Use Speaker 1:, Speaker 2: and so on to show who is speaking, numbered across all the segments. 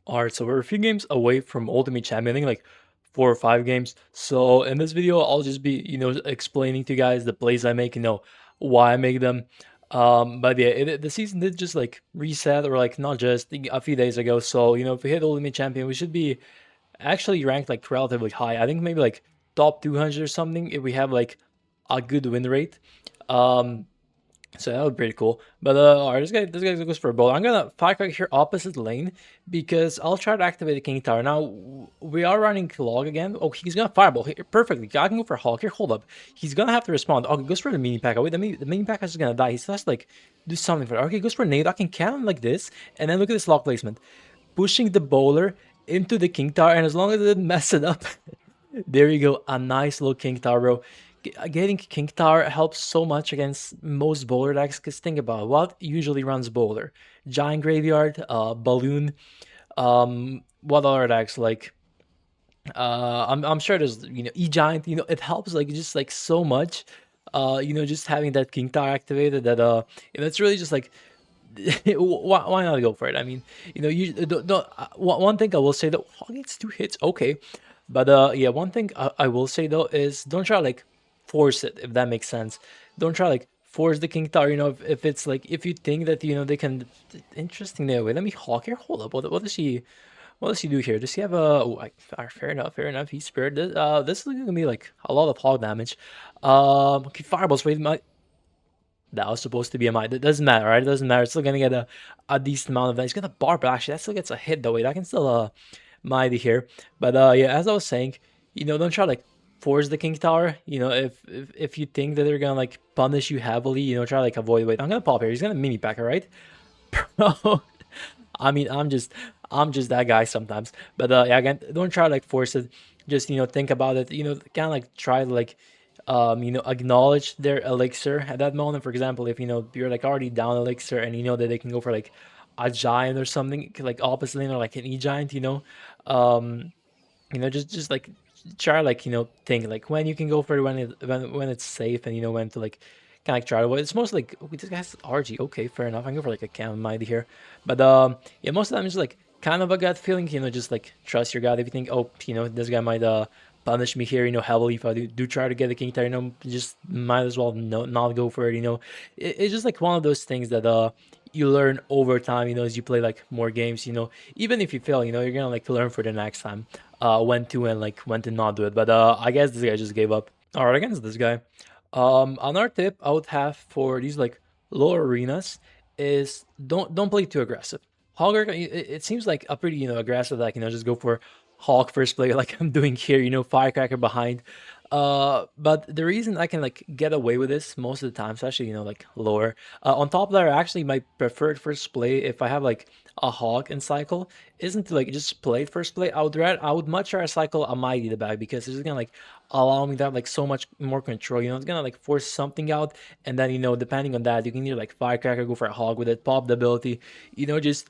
Speaker 1: Alright, so we're a few games away from Ultimate Championing, like 4 or 5 games. So in this video, I'll just be, explaining to you guys the plays I make, why I make them. But yeah, the season did just like reset, or like not just a few days ago. So, if we hit Ultimate Champion, we should be actually ranked like relatively high. I think maybe like top 200 or something if we have like a good win rate. Um, so that would be pretty cool. But alright, this guy goes for a bowler. I'm gonna firecrack here opposite lane because I'll try to activate the king tower. Now we are running log again. Oh, he's gonna fireball here perfectly. I can go for Hog here. Hold up, he's gonna have to respond. Okay, goes for the mini Pekka. Wait, the mini Pekka is gonna die. He still has to like do something for it. Okay, goes for nade. I can count like this, and then look at this lock placement, pushing the bowler into the king tower, and as long as it didn't mess it up, there you go, a nice little king tower, bro. Getting king tower helps so much against most bowler decks, because think about it, what usually runs bowler? Giant graveyard, balloon, what other decks like? I'm sure there's E-Giant. It helps like just like so much. Just having that king tower activated, that it's really just like why not go for it? I mean, you don't, one thing I will say though, Hog gets 2 hits, okay, but yeah, one thing I will say though is don't try to like force it, if that makes sense. Don't try like force the king tower. If it's like, if you think that they can. Interesting there. Wait, let me Hawk here. Hold up. What does he do here? Does he have a? Oh, fair enough. Fair enough. He spared this. This is gonna be like a lot of hog damage. Okay, fireballs. Wait, that was supposed to be a mine. It doesn't matter, right? It doesn't matter. It's still gonna get a decent amount of that. He's gonna bar, but actually that still gets a hit though. Wait, I can still mighty here. But yeah, as I was saying, don't try to like force the king tower. If you think that they're gonna like punish you heavily, try to like avoid. Wait, I'm gonna pop here. He's gonna mini Pekka, right? Bro, I mean, I'm just that guy sometimes. But yeah, again, don't try to like force it. Just think about it. Kind of like try to like acknowledge their elixir at that moment. For example, if you're like already down elixir, and you know that they can go for like a giant or something like opposite lane, or like an e-giant, um, just like try to like think like when you can go for it, when it's safe, and when to like kind of like try to avoid. It's mostly like, okay, this guy's RG. Okay, fair enough. I can go for like a cam mighty here, but yeah, most of the time it's just like kind of a gut feeling. Just like trust your gut. If you think, oh, this guy might punish me here, heavily, if I do try to get the king tower, just might as well not go for it. It's just like one of those things that you learn over time, as you play like more games. Even if you fail, you're gonna like learn for the next time when to, and like when to not do it. But I guess this guy just gave up. All right, against this guy. Another tip I would have for these like lower arenas is don't play too aggressive. Hogger, it seems like a pretty aggressive, like just go for Hawk first play like I'm doing here, Firecracker behind. But the reason I can like get away with this most of the time, especially like lower, on top of that, actually my preferred first play, if I have like a Hawk in cycle, isn't to like just play first play. I would much rather cycle a Mighty the back, because it's gonna like allow me to have like so much more control. It's gonna like force something out, and then depending on that, you can either like Firecracker, go for a Hog with it, pop the ability, just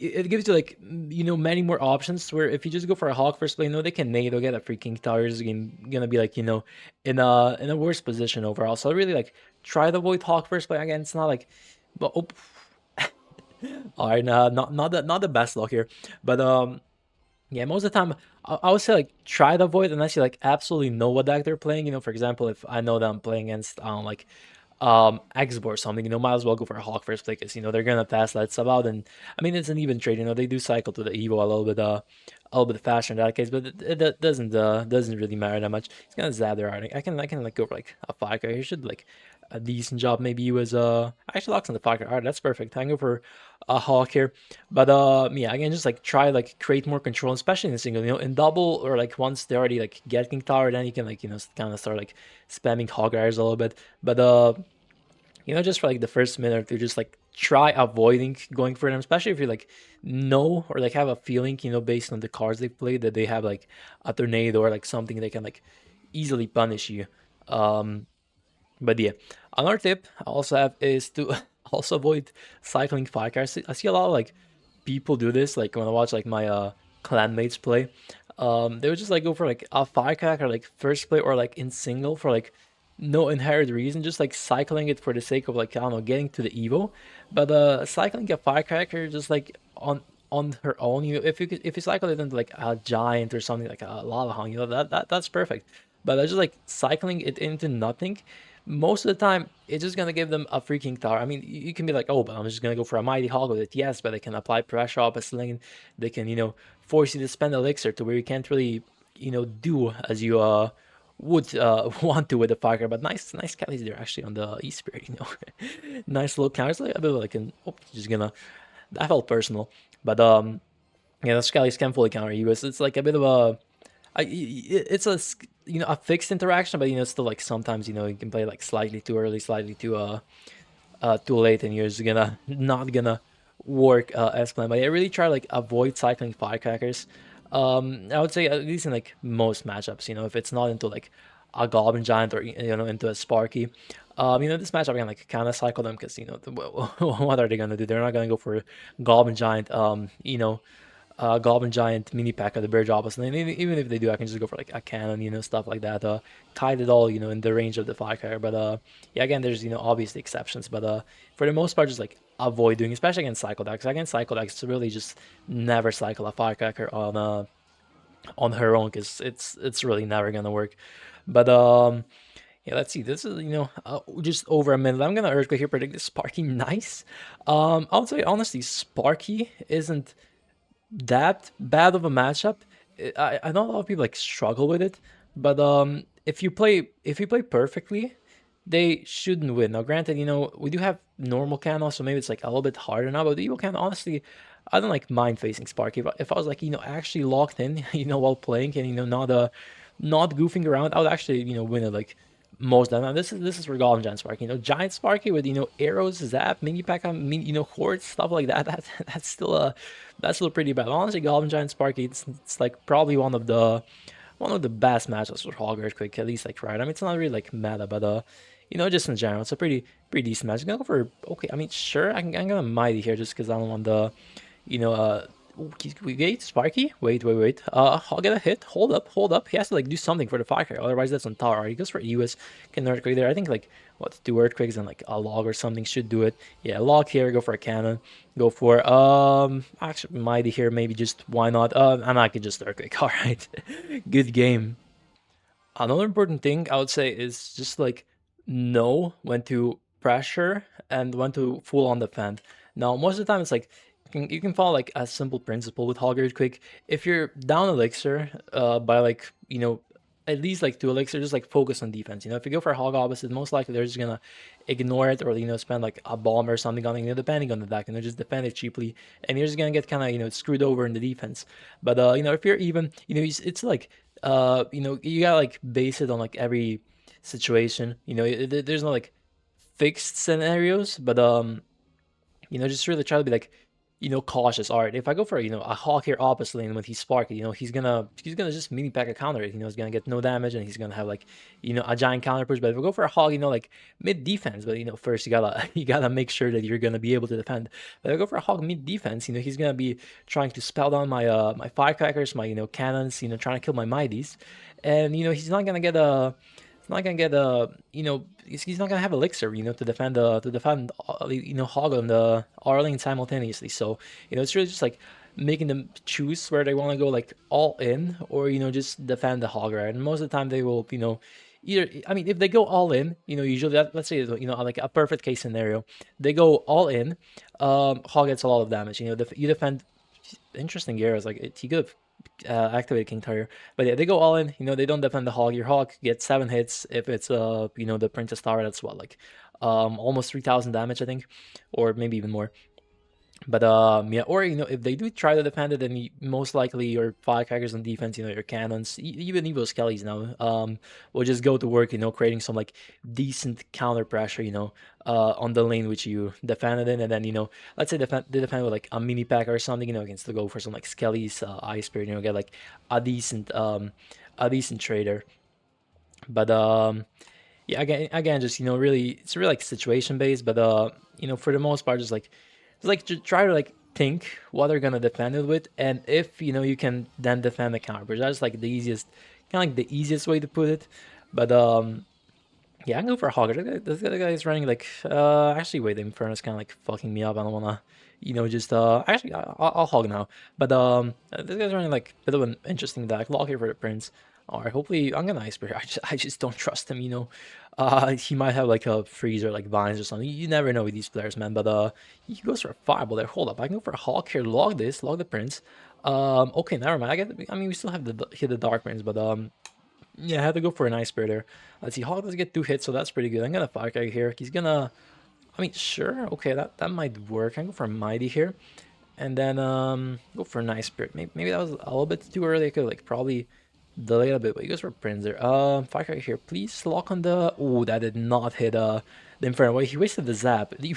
Speaker 1: it gives you like many more options, where if you just go for a Hawk first play, they can nade or get a freaking tower. Is gonna be like in a worse position overall. So I really like try to avoid Hawk first play. Again, it's not like, but oh, all right, not the best luck here, but yeah, most of the time I would say like try to avoid, unless you like absolutely know what deck they're playing. For example, if I know that I'm playing against like Xbow or something, might as well go for a Hawk first play, because they're gonna pass that sub out. And I mean, it's an even trade. They do cycle to the Evo a little bit faster in that case, but it doesn't really matter that much. He's gonna zap there. I can like go for like a Firecracker. He should like a decent job. Maybe he was actually locks on the Firecracker. All right, that's perfect. I can go for a Hawk here, but yeah, again, just like try like create more control, especially in the single. In double, or like once they already like get King Tower, then you can like kind of start like spamming Hog Riders a little bit. But just for like the first minute or two, just like try avoiding going for them, especially if you like know, or like have a feeling, based on the cards they played, that they have like a tornado or like something they can like easily punish you. Um, but yeah, another tip I also have is to also avoid cycling Firecracker. I see a lot of like people do this, like when I watch like my clanmates play. They would just like go for like a Firecracker like first play, or like in single, for like no inherent reason, just like cycling it for the sake of like, I don't know, getting to the Evo. But cycling a Firecracker just like on her own, if you cycle it into like a giant or something like a lava hung, that's perfect. But just like cycling it into nothing, most of the time it's just gonna give them a freaking tower. I mean, you can be like, oh, but I'm just gonna go for a mighty hog with it. Yes, but they can apply pressure up a sling. They can, force you to spend elixir to where you can't really, do as you would want to with the fire. But nice Kellys there actually on the E spirit, nice little counters. Like a bit like an, oh, just gonna, that felt personal. But yeah, the Skellies can fully counter you. It's like a bit of it's a a fixed interaction, but it's still like sometimes you can play like slightly too early, slightly too late, and you're just gonna not gonna work as planned. But I really try to like avoid cycling firecrackers. I would say at least in like most matchups, if it's not into like a Goblin Giant or into a Sparky. This matchup I can like kind of cycle them because what are they gonna do? They're not gonna go for Goblin Giant. Goblin Giant mini pack of the Bear Jobbers, and even if they do, I can just go for like a cannon, stuff like that. Tide it all, in the range of the firecracker. But yeah, again, there's obviously exceptions, but for the most part, just like avoid doing, especially against cycle decks. Against cycle decks, really just never cycle a firecracker on her own because it's really never gonna work. But yeah, let's see. This is just over a minute. I'm gonna earthquake here. Predict this Sparky. Nice. I would say honestly, Sparky isn't that bad of a matchup. I know a lot of people like struggle with it, but if you play perfectly, they shouldn't win. Now, granted, we do have normal cannon, so maybe it's like a little bit harder now. But the evil cannon, honestly, I don't like mind facing Sparky. But if I was like actually locked in, while playing and not goofing around, I would actually win it like most of the time. This is for Goblin Giant Sparky. Giant Sparky with arrows, zap, mini pack, hordes, stuff like that. That's still pretty bad. Honestly, Goblin Giant Sparky, it's like probably one of the best matchups for Hog Earthquake, at least like right. I mean, it's not really like meta, but just in general, it's a pretty decent match. I'm gonna go for okay. I mean, sure, I'm gonna mighty here just because I don't want the, you know, uh, wait, Sparky, wait. I'll get a hit. Hold up. He has to like do something for the firecracker, otherwise that's on tower. He goes for US, can earthquake there. I think like what, two earthquakes and like a log or something should do it. Yeah, log here. Go for a cannon. Go for actually mighty here. Maybe just why not? And I could just earthquake. All right, good game. Another important thing I would say is just like know when to pressure and when to full on defend. Now, most of the time, it's like you can follow like a simple principle with Hog Earthquake. If you're down elixir, by like at least like two elixir, just like focus on defense. If you go for Hog opposite, most likely they're just gonna ignore it or spend like a bomb or something on it, depending on the deck, and they just defend it cheaply, and you're just gonna get kind of screwed over in the defense. But if you're even, it's like you gotta like base it on like every situation. There's no like fixed scenarios, but just really try to be like cautious. All right, if I go for a hawk here opposite lane when he's sparky, he's gonna just mini pack a counter. He's gonna get no damage and he's gonna have like a giant counter push. But if I go for a hog, like mid defense, but first you gotta you gotta make sure that you're gonna be able to defend. But if I go for a hog mid defense, he's gonna be trying to spell down my firecrackers, my cannons, trying to kill my mighties, and he's not gonna get a he's not gonna have elixir, to defend Hog on the Arlene simultaneously. So it's really just like making them choose where they want to go, like all in, or just defend the Hog, right? And most of the time they will either, I mean, if they go all in, usually let's say like a perfect case scenario, they go all in, Hog gets a lot of damage. You defend. Interesting arrows, like he could have activate King Tire. But yeah, they go all in. They don't defend the Hog. Your Hog gets 7 hits. If it's the Princess Tower, that's what, like almost 3,000 damage, I think, or maybe even more. But yeah, or if they do try to defend it, then most likely your firecrackers on defense, your cannons, even Evo Skellies now, will just go to work, creating some like decent counter pressure, on the lane which you defended in, and then let's say they defend with like a mini pack or something, you can still go for some like Skellies, Ice Spirit, get like a decent trader. But yeah, again, just really, it's really like situation based, but for the most part, just just try to like think what they're gonna defend it with, and if you can then defend the counter push. That's like the easiest, kind of like the easiest way to put it. But yeah, I can go for a Hogger. This guy is running like actually wait, the Inferno's kind of like fucking me up. I don't wanna just actually I'll hog now. But this guy's running like a bit of an interesting deck. Lock here for the prince. All right, hopefully I'm gonna ice spear. I just don't trust him. He might have like a freeze or like vines or something. You never know with these players, man. But he goes for a fireball there. Hold up, I can go for a hawk here. Log this, log the prince. Okay, never mind. I mean, we still have the hit the dark prince, but yeah, I had to go for a nice spear there. Let's see, hawk does get 2 hits, so that's pretty good. I'm gonna firecracker here. He's gonna. I mean, sure, okay, that might work. I can go for a mighty here, and then go for a nice spirit. Maybe that was a little bit too early. I could like probably delay a bit, but he goes for Prince there. Firecracker here, please lock on the. Oh, that did not hit the Inferno. Wait, he wasted the zap. He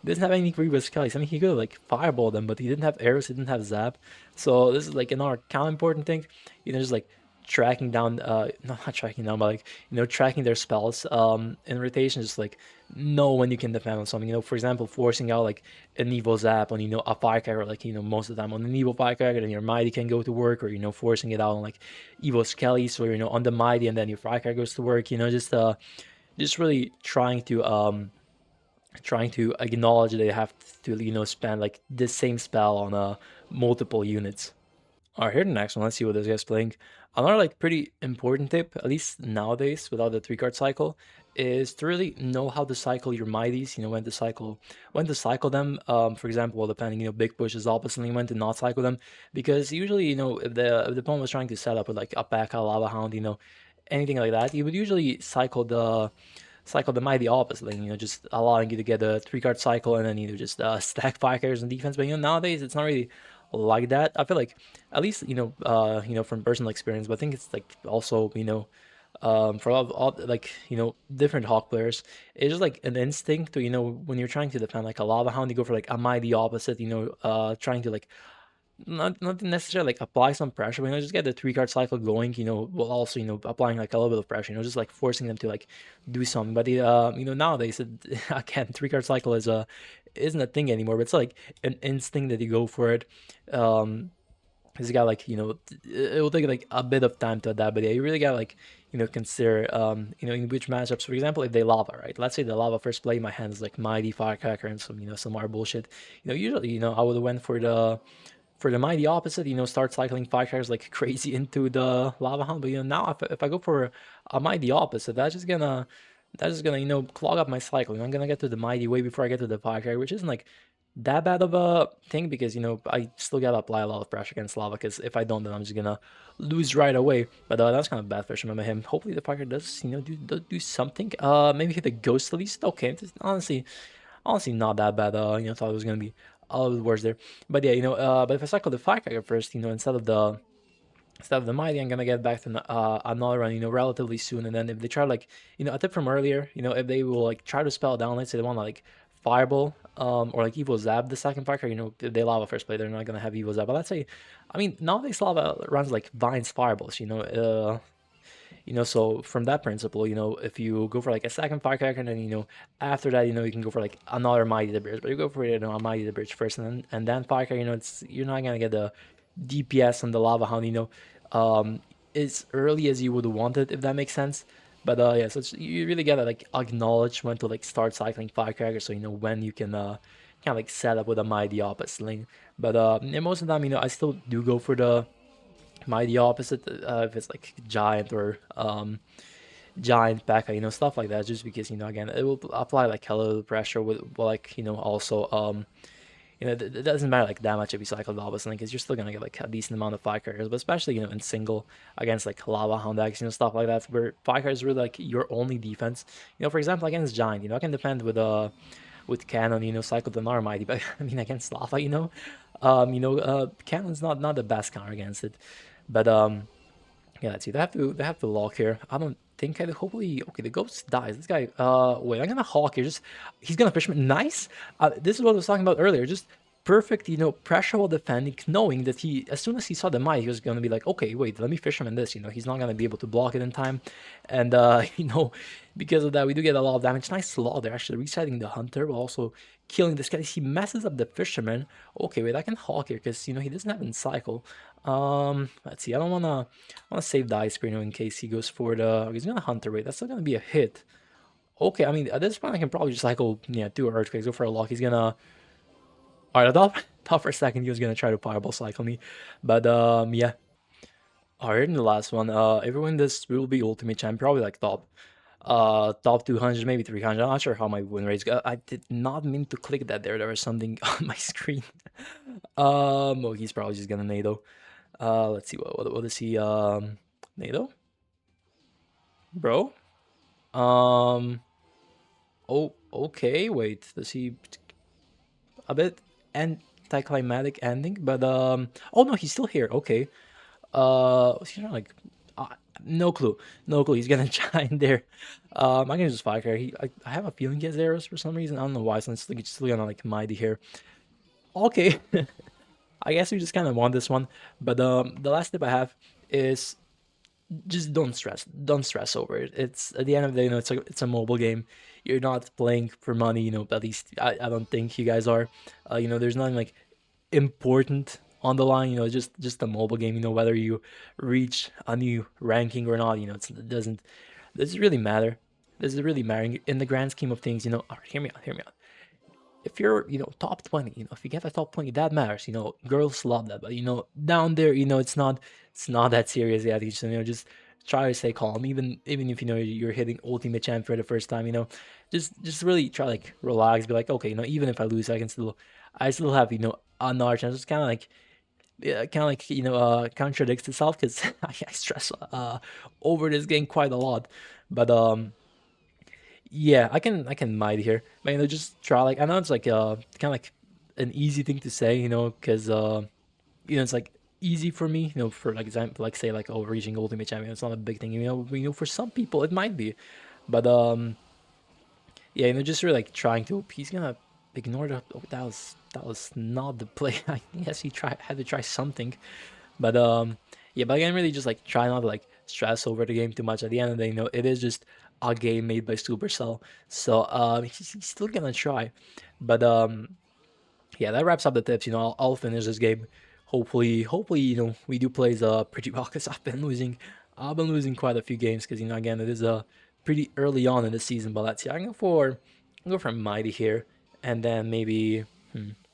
Speaker 1: doesn't have any Grievous Skellies. I mean, he could like fireball them, but he didn't have arrows. He didn't have zap. So this is like another kind of important thing. Just like tracking down, not tracking down, but like tracking their spells in rotation. Just like know when you can defend on something. For example, forcing out like an evil zap on a firecracker, like most of the time on an evil firecracker, then your mighty can go to work, or forcing it out on like evil skellies, or on the mighty, and then your firecracker goes to work. Just really trying to acknowledge they have to spend like the same spell on multiple units. All right, here the next one. Let's see what this guy's playing. Another like pretty important tip, at least nowadays, without the 3-card cycle, is to really know how to cycle your mighties. When to cycle them. For example, depending, big push is oppositely when to not cycle them, because usually, if the opponent was trying to set up with like a Pekka, Lava Hound, anything like that, you would usually cycle the mighty oppositely, just allowing you to get a 3-card cycle and then just stack 5 carries on defense. But nowadays it's not really like that. I feel like, at least from personal experience, but I think it's like also for a lot of like different hawk players, it's just like an instinct to when you're trying to defend like a lava hound, you go for like a mighty opposite, trying to like not necessarily like apply some pressure, but just get the 3-card cycle going, while also applying like a little bit of pressure, just like forcing them to like do something. But nowadays again, 3-card cycle isn't a thing anymore, but it's like an instinct that you go for it. This guy, like it will take like a bit of time to adapt, but yeah, you really gotta like consider in which matchups. For example, if they lava, right? Let's say the lava first play, my hand is like mighty firecracker and some more bullshit. Usually I would have went for the mighty opposite, start cycling firecrackers like crazy into the lava hound. But now if I go for a mighty opposite, that's just gonna clog up my cycle. I'm gonna get to the mighty way before I get to the firecracker, which isn't like that bad of a thing, because I still gotta apply a lot of pressure against lava, because if I don't, then I'm just gonna lose right away. But that's kind of bad for remember him. Hopefully the firecracker does do something. Maybe hit the ghost at least. Okay, honestly not that bad. Thought it was gonna be a little bit worse there. But yeah, but if I cycle the firecracker first, instead of the mighty, I'm gonna get back to another run, relatively soon. And then if they try like, a tip from earlier, if they will like try to spell down, let's say they want to like fireball, or like evil zap the second firecracker, if they lava first play, they're not gonna have evil zap. But let's say, I mean, nowadays lava runs like vines fireballs, so from that principle, if you go for like a second firecracker, and then after that, you can go for like another mighty the bridge, but you go for a mighty the bridge first, and then firecracker, you're not gonna get the DPS on the lava hound, as early as you would want it, if that makes sense. But yeah, so you really gotta like acknowledge when to like start cycling firecracker, so when you can kind of like set up with a mighty opposite lane. But and most of the time, I still do go for the mighty opposite, if it's like giant or giant Pekka, stuff like that, just because again, it will apply like hella pressure with, well, like also it doesn't matter like that much if you cycle lava sling, because you're still gonna get like a decent amount of firecrackers, but especially in single against like lava hound decks, stuff like that, where firecrackers is really like your only defense. For example, against giant, I can defend with cannon, cycle the mighty, but I mean against lava, cannon's not the best counter against it. But yeah, let's see. They have to lock here. I don't think hopefully, okay, the ghost dies. This guy, wait, I'm gonna hawk here. He's gonna fisherman. Nice. This is what I was talking about earlier. Just perfect, pressure while defending, knowing that as soon as he saw the might, he was gonna be like, okay, wait, let me fisherman this. He's not gonna be able to block it in time, and because of that, we do get a lot of damage. Nice slaw there, actually resetting the hunter while also killing this guy. He messes up the fisherman. Okay, wait, I can hawk here because he doesn't have in cycle. Let's see. I don't wanna save the ice spear, in case he goes for the. He's gonna hunter. Wait, that's still gonna be a hit. Okay, I mean at this point I can probably just cycle 2 earthquakes, go for a lock. He's gonna. All right, I thought for a second he was gonna try to fireball cycle me, but yeah. All right, in the last one, everyone this will be ultimate champ, probably like top 200, maybe 300. I'm not sure how my win rates go. I did not mean to click that there. There was something on my screen. Oh, he's probably just gonna NATO. Let's see what is he? NATO, bro. Um, oh, okay. Wait, does he a bit anticlimactic ending? But oh no, he's still here. Okay. He's not like, uh, no clue, no clue. He's gonna shine there. I can just fire here. I have a feeling he has arrows for some reason. I don't know why. So it's like it's still gonna like mighty here. Okay, I guess we just kind of want this one. But the last tip I have is just don't stress. Don't stress over it. It's at the end of the day, it's a mobile game. You're not playing for money. At least I don't think you guys are. There's nothing like important on the line. Just a mobile game. Whether you reach a new ranking or not. It doesn't really matter. Does it really matter in the grand scheme of things? All right, hear me out. Hear me out. If you're top 20, if you get a top 20, that matters. Girls love that. But down there, it's not that serious yet. Just try to stay calm. Even if you're hitting ultimate champ for the first time. Just really try like relax. Be like, okay, even if I lose, I still have another chance. It's kind of like, yeah, kind of like contradicts itself because I stress over this game quite a lot. But yeah, I can might here. But just try, like, I know it's like kind of like an easy thing to say, because it's like easy for me, for like example, like say like, oh, reaching ultimate champion, it's not a big thing, for some people it might be. But yeah, just really like trying to, he's gonna ignore the, oh, that was not the play. I guess he had to try something. But yeah, but again, really just like try not to like stress over the game too much. At the end of the day, it is just a game made by Supercell. So he's still gonna try. But yeah, that wraps up the tips. I'll finish this game. Hopefully, we do play pretty well, because I've been losing quite a few games, because again, it is pretty early on in the season. But let's see, I can go for Mighty here, and then maybe,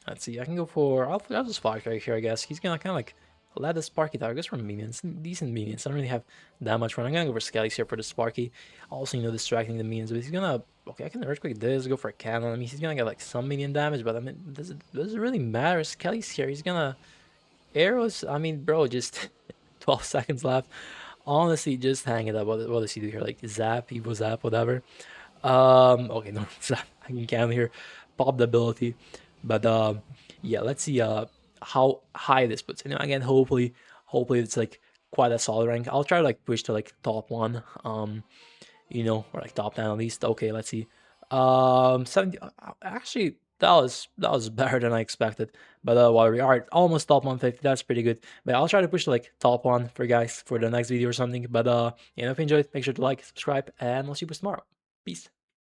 Speaker 1: let's see, I can go for, I'll just Spark right here, I guess. He's gonna kind of like let the Sparky target. Goes for minions, decent minions. I don't really have that much fun. I'm gonna go for Skellies here for the Sparky. Also, distracting the minions, but he's gonna, okay, I can Earthquake this, go for a cannon. I mean, he's gonna get like some minion damage, but I mean, does it really matter? Skelly's here. He's gonna arrows. I mean, bro, just 12 seconds left. Honestly, just hang it up. What does he do here? Like zap, Evo zap, whatever. Okay, no zap. I can count here. Pop the ability, but yeah, let's see how high this puts. Again, hopefully it's like quite a solid rank. I'll try to like push to like top one. Or like top 10 at least. Okay, let's see. 70. Actually, that was better than I expected. But while we are almost top 150, that's pretty good. But I'll try to push to like top one for guys for the next video or something. But if you enjoyed, make sure to like, subscribe, and we'll see you tomorrow. Peace.